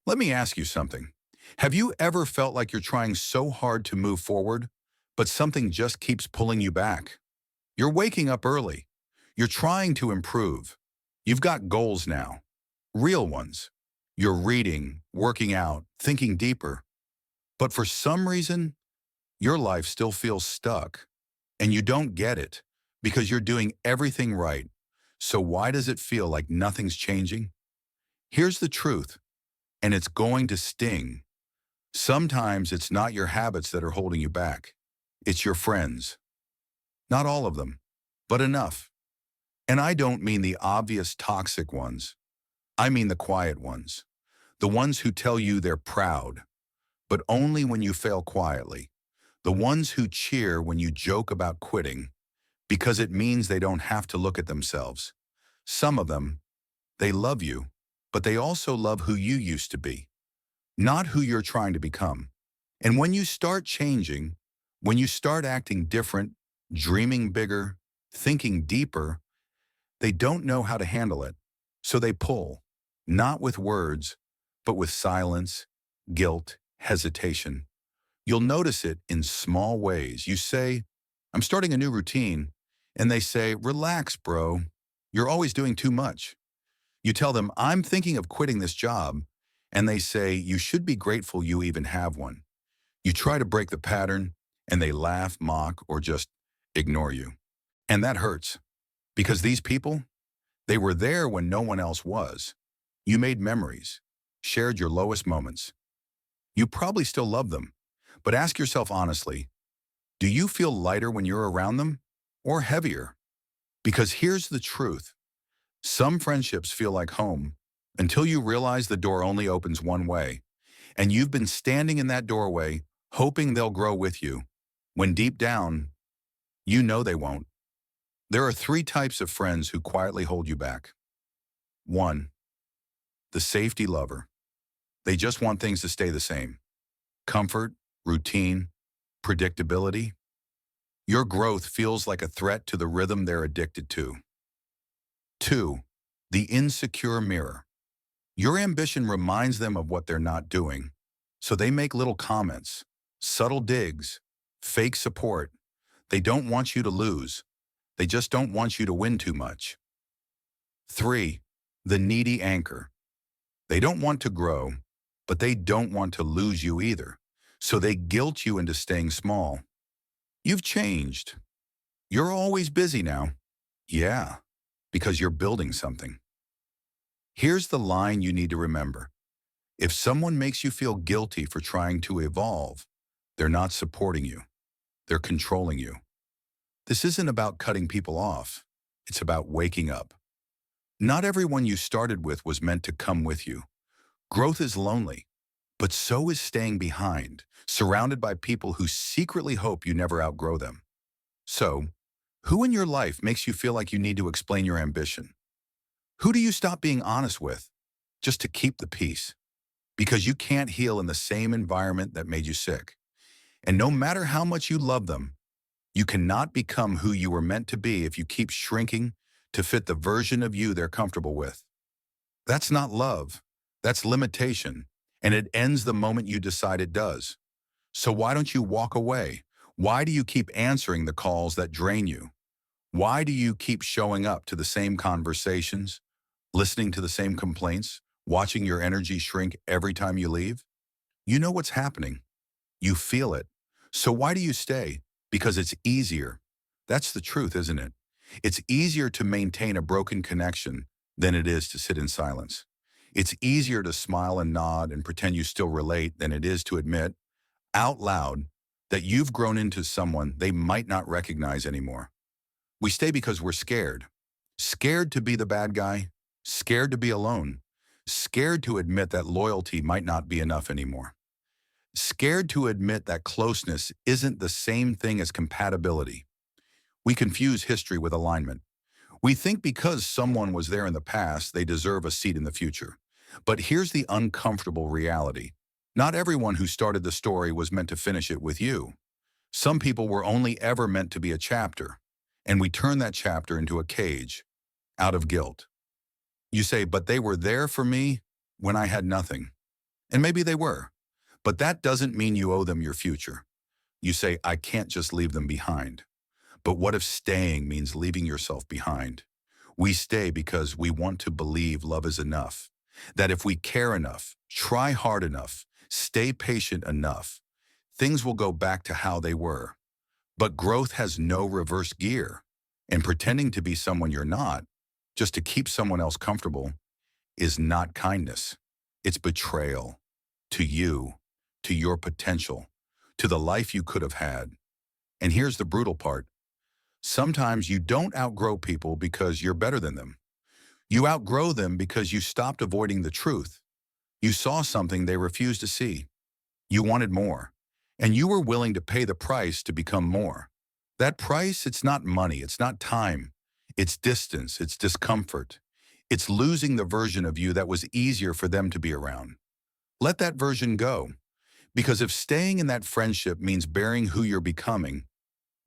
Let me ask you something. Have you ever felt like you're trying so hard to move forward, but something just keeps pulling you back? You're waking up early. You're trying to improve. You've got goals now, real ones. You're reading, working out, thinking deeper. But for some reason, your life still feels stuck. And you don't get it because you're doing everything right. So why does it feel like nothing's changing? Here's the truth, and it's going to sting. Sometimes it's not your habits that are holding you back. It's your friends. Not all of them, but enough. And I don't mean the obvious toxic ones. I mean the quiet ones. The ones who tell you they're proud, but only when you fail quietly. The ones who cheer when you joke about quitting because it means they don't have to look at themselves. Some of them, they love you, but they also love who you used to be, not who you're trying to become. And when you start changing, when you start acting different, dreaming bigger, thinking deeper, they don't know how to handle it. So they pull, not with words, but with silence, guilt, hesitation. You'll notice it in small ways. You say, I'm starting a new routine, and they say, relax, bro. You're always doing too much. You tell them, I'm thinking of quitting this job, and they say, you should be grateful you even have one. You try to break the pattern, and they laugh, mock, or just ignore you. And that hurts, because these people, they were there when no one else was. You made memories, shared your lowest moments. You probably still love them, but ask yourself honestly, do you feel lighter when you're around them, or heavier? Because here's the truth. Some friendships feel like home until you realize the door only opens one way, and you've been standing in that doorway hoping they'll grow with you, when deep down, you know they won't. There are three types of friends who quietly hold you back. One, the safety lover. They just want things to stay the same. Comfort, routine, predictability. Your growth feels like a threat to the rhythm they're addicted to. Two, the insecure mirror. Your ambition reminds them of what they're not doing, so they make little comments, subtle digs, fake support. They don't want you to lose. They just don't want you to win too much. Three, the needy anchor. They don't want to grow, but they don't want to lose you either, so they guilt you into staying small. You've changed. You're always busy now. Yeah, because you're building something. Here's the line you need to remember. If someone makes you feel guilty for trying to evolve, they're not supporting you. They're controlling you. This isn't about cutting people off. It's about waking up. Not everyone you started with was meant to come with you. Growth is lonely, but so is staying behind, surrounded by people who secretly hope you never outgrow them. So, who in your life makes you feel like you need to explain your ambition? Who do you stop being honest with just to keep the peace? Because you can't heal in the same environment that made you sick. And no matter how much you love them, you cannot become who you were meant to be if you keep shrinking to fit the version of you they're comfortable with. That's not love. That's limitation. And it ends the moment you decide it does. So why don't you walk away? Why do you keep answering the calls that drain you? Why do you keep showing up to the same conversations, listening to the same complaints, watching your energy shrink every time you leave? You know what's happening. You feel it. So why do you stay? Because it's easier. That's the truth, isn't it? It's easier to maintain a broken connection than it is to sit in silence. It's easier to smile and nod and pretend you still relate than it is to admit, out loud, that you've grown into someone they might not recognize anymore. We stay because we're scared. Scared to be the bad guy, scared to be alone, scared to admit that loyalty might not be enough anymore. Scared to admit that closeness isn't the same thing as compatibility. We confuse history with alignment. We think because someone was there in the past, they deserve a seat in the future. But here's the uncomfortable reality. Not everyone who started the story was meant to finish it with you. Some people were only ever meant to be a chapter, and we turn that chapter into a cage, out of guilt. You say, but they were there for me when I had nothing. And maybe they were. But that doesn't mean you owe them your future. You say, I can't just leave them behind. But what if staying means leaving yourself behind? We stay because we want to believe love is enough. That if we care enough, try hard enough, stay patient enough, things will go back to how they were. But growth has no reverse gear. And pretending to be someone you're not, just to keep someone else comfortable, is not kindness. It's betrayal. To you, to your potential, to the life you could have had. And here's the brutal part. Sometimes you don't outgrow people because you're better than them. You outgrow them because you stopped avoiding the truth. You saw something they refused to see. You wanted more. And you were willing to pay the price to become more. That price, it's not money, it's not time. It's distance, it's discomfort. It's losing the version of you that was easier for them to be around. Let that version go. Because if staying in that friendship means bearing who you're becoming,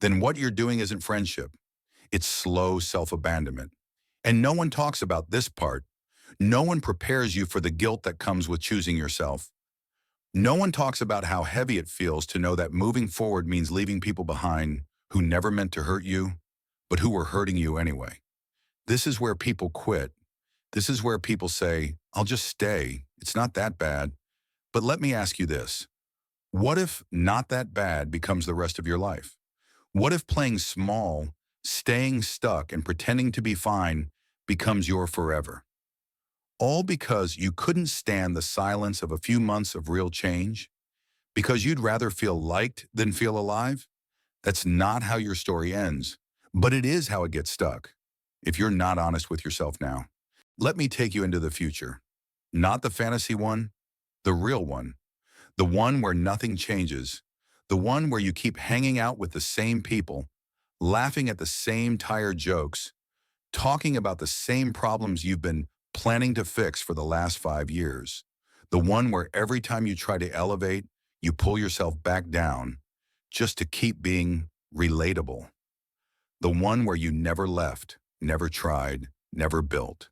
then what you're doing isn't friendship. It's slow self-abandonment. And no one talks about this part. No one prepares you for the guilt that comes with choosing yourself. No one talks about how heavy it feels to know that moving forward means leaving people behind who never meant to hurt you, but who were hurting you anyway. This is where people quit. This is where people say, I'll just stay. It's not that bad. But let me ask you this. What if not that bad becomes the rest of your life? What if playing small, staying stuck, and pretending to be fine becomes your forever? All because you couldn't stand the silence of a few months of real change? Because you'd rather feel liked than feel alive? That's not how your story ends, but it is how it gets stuck. If you're not honest with yourself now, let me take you into the future. Not the fantasy one, the real one. The one where nothing changes. The one where you keep hanging out with the same people, laughing at the same tired jokes, talking about the same problems you've been planning to fix for the last 5 years. The one where every time you try to elevate, you pull yourself back down just to keep being relatable. The one where you never left, never tried, never built,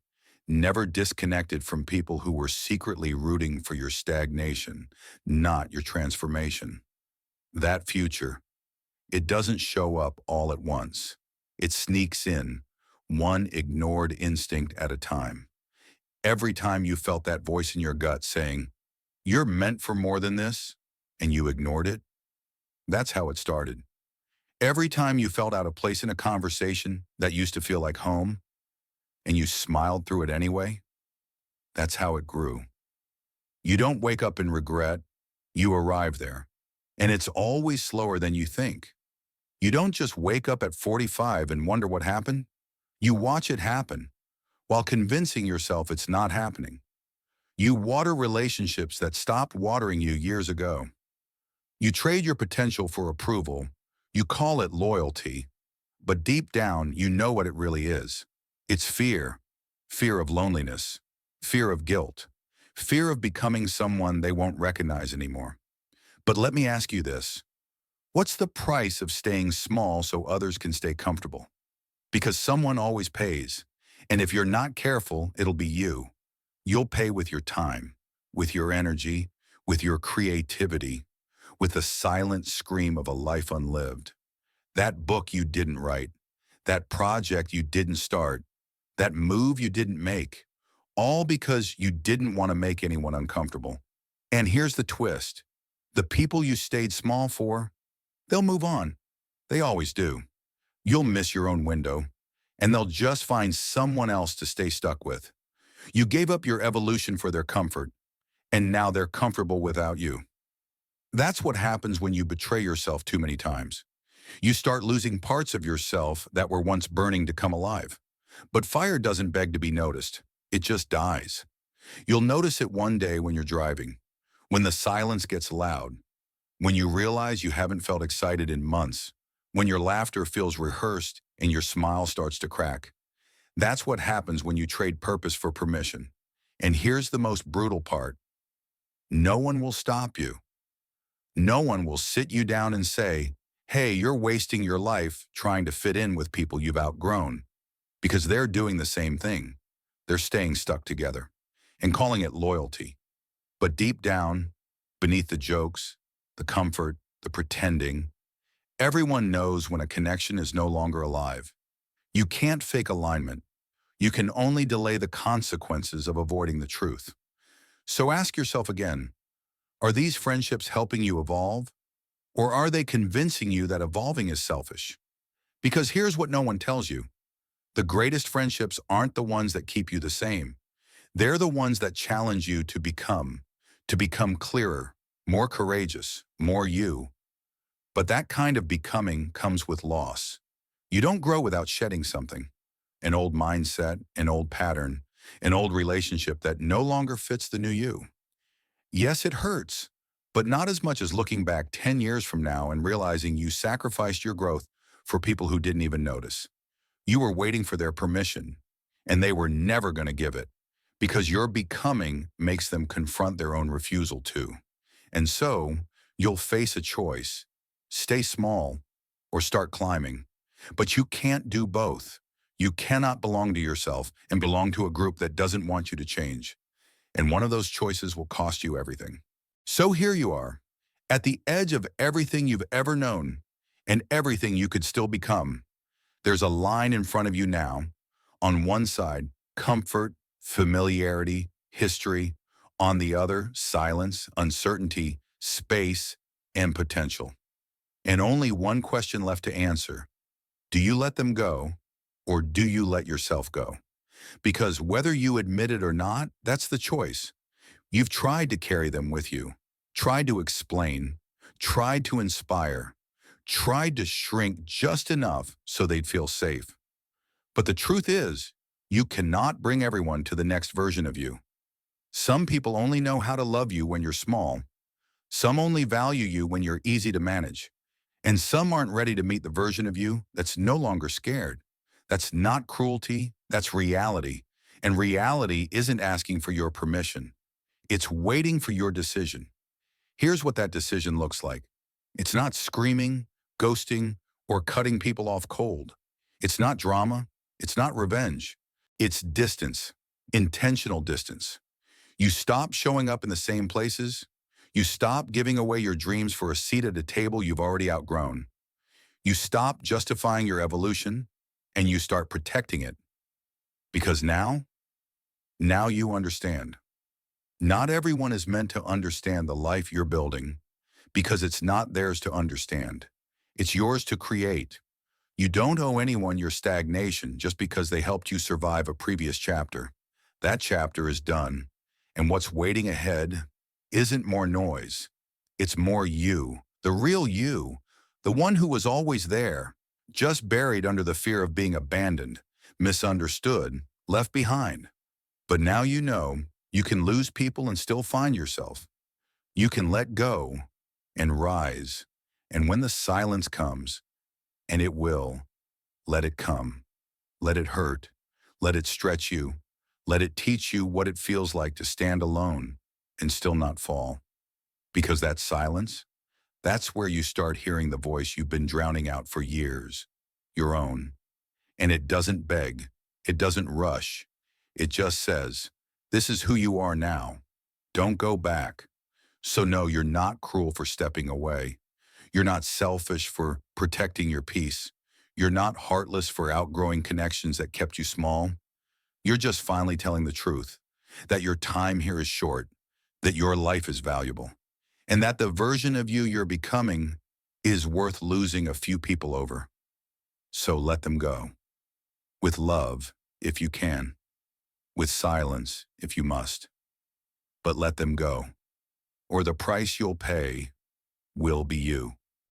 never disconnected from people who were secretly rooting for your stagnation, not your transformation. That future, it doesn't show up all at once. It sneaks in, one ignored instinct at a time. Every time you felt that voice in your gut saying, you're meant for more than this, and you ignored it, that's how it started. Every time you felt out of place in a conversation that used to feel like home, and you smiled through it anyway, that's how it grew. You don't wake up in regret, you arrive there. And it's always slower than you think. You don't just wake up at 45 and wonder what happened. You watch it happen, while convincing yourself it's not happening. You water relationships that stopped watering you years ago. You trade your potential for approval. You call it loyalty. But deep down, you know what it really is. It's fear. Fear of loneliness. Fear of guilt. Fear of becoming someone they won't recognize anymore. But let me ask you this. What's the price of staying small so others can stay comfortable? Because someone always pays. And if you're not careful, it'll be you. You'll pay with your time, with your energy, with your creativity, with the silent scream of a life unlived. That book you didn't write, that project you didn't start, that move you didn't make, all because you didn't want to make anyone uncomfortable. And here's the twist. The people you stayed small for, they'll move on. They always do. You'll miss your own window, and they'll just find someone else to stay stuck with. You gave up your evolution for their comfort, and now they're comfortable without you. That's what happens when you betray yourself too many times. You start losing parts of yourself that were once burning to come alive. But fire doesn't beg to be noticed. It just dies. You'll notice it one day when you're driving, when the silence gets loud, when you realize you haven't felt excited in months, when your laughter feels rehearsed and your smile starts to crack. That's what happens when you trade purpose for permission. And here's the most brutal part. No one will stop you. No one will sit you down and say, hey, you're wasting your life trying to fit in with people you've outgrown. Because they're doing the same thing. They're staying stuck together and calling it loyalty. But deep down, beneath the jokes, the comfort, the pretending, everyone knows when a connection is no longer alive. You can't fake alignment. You can only delay the consequences of avoiding the truth. So ask yourself again, are these friendships helping you evolve? Or are they convincing you that evolving is selfish? Because here's what no one tells you. The greatest friendships aren't the ones that keep you the same. They're the ones that challenge you to become clearer, more courageous, more you. But that kind of becoming comes with loss. You don't grow without shedding something. An old mindset, an old pattern, an old relationship that no longer fits the new you. Yes, it hurts, but not as much as looking back 10 years from now and realizing you sacrificed your growth for people who didn't even notice. You were waiting for their permission, and they were never going to give it, because your becoming makes them confront their own refusal too. And so, you'll face a choice: stay small or start climbing. But you can't do both. You cannot belong to yourself and belong to a group that doesn't want you to change. And one of those choices will cost you everything. So here you are, at the edge of everything you've ever known and everything you could still become. There's a line in front of you now. On one side, comfort, familiarity, history. On the other, silence, uncertainty, space, and potential. And only one question left to answer. Do you let them go, or do you let yourself go? Because whether you admit it or not, that's the choice. You've tried to carry them with you, tried to explain, tried to inspire, tried to shrink just enough so they'd feel safe. But the truth is, you cannot bring everyone to the next version of you. Some people only know how to love you when you're small. Some only value you when you're easy to manage. And some aren't ready to meet the version of you that's no longer scared. That's not cruelty, that's reality. And reality isn't asking for your permission. It's waiting for your decision. Here's what that decision looks like. It's not screaming, ghosting, or cutting people off cold. It's not drama. It's not revenge. It's distance, intentional distance. You stop showing up in the same places. You stop giving away your dreams for a seat at a table you've already outgrown. You stop justifying your evolution, and you start protecting it. Because now you understand. Not everyone is meant to understand the life you're building, because it's not theirs to understand. It's yours to create. You don't owe anyone your stagnation just because they helped you survive a previous chapter. That chapter is done, and what's waiting ahead isn't more noise. It's more you, the real you, the one who was always there, just buried under the fear of being abandoned, misunderstood, left behind. But now you know you can lose people and still find yourself. You can let go and rise. And when the silence comes, and it will, let it come. Let it hurt. Let it stretch you. Let it teach you what it feels like to stand alone and still not fall. Because that silence, that's where you start hearing the voice you've been drowning out for years, your own. And it doesn't beg. It doesn't rush. It just says, this is who you are now. Don't go back. So no, you're not cruel for stepping away. You're not selfish for protecting your peace. You're not heartless for outgrowing connections that kept you small. You're just finally telling the truth, that your time here is short, that your life is valuable, and that the version of you you're becoming is worth losing a few people over. So let them go. With love, if you can. With silence, if you must. But let them go, or the price you'll pay will be you.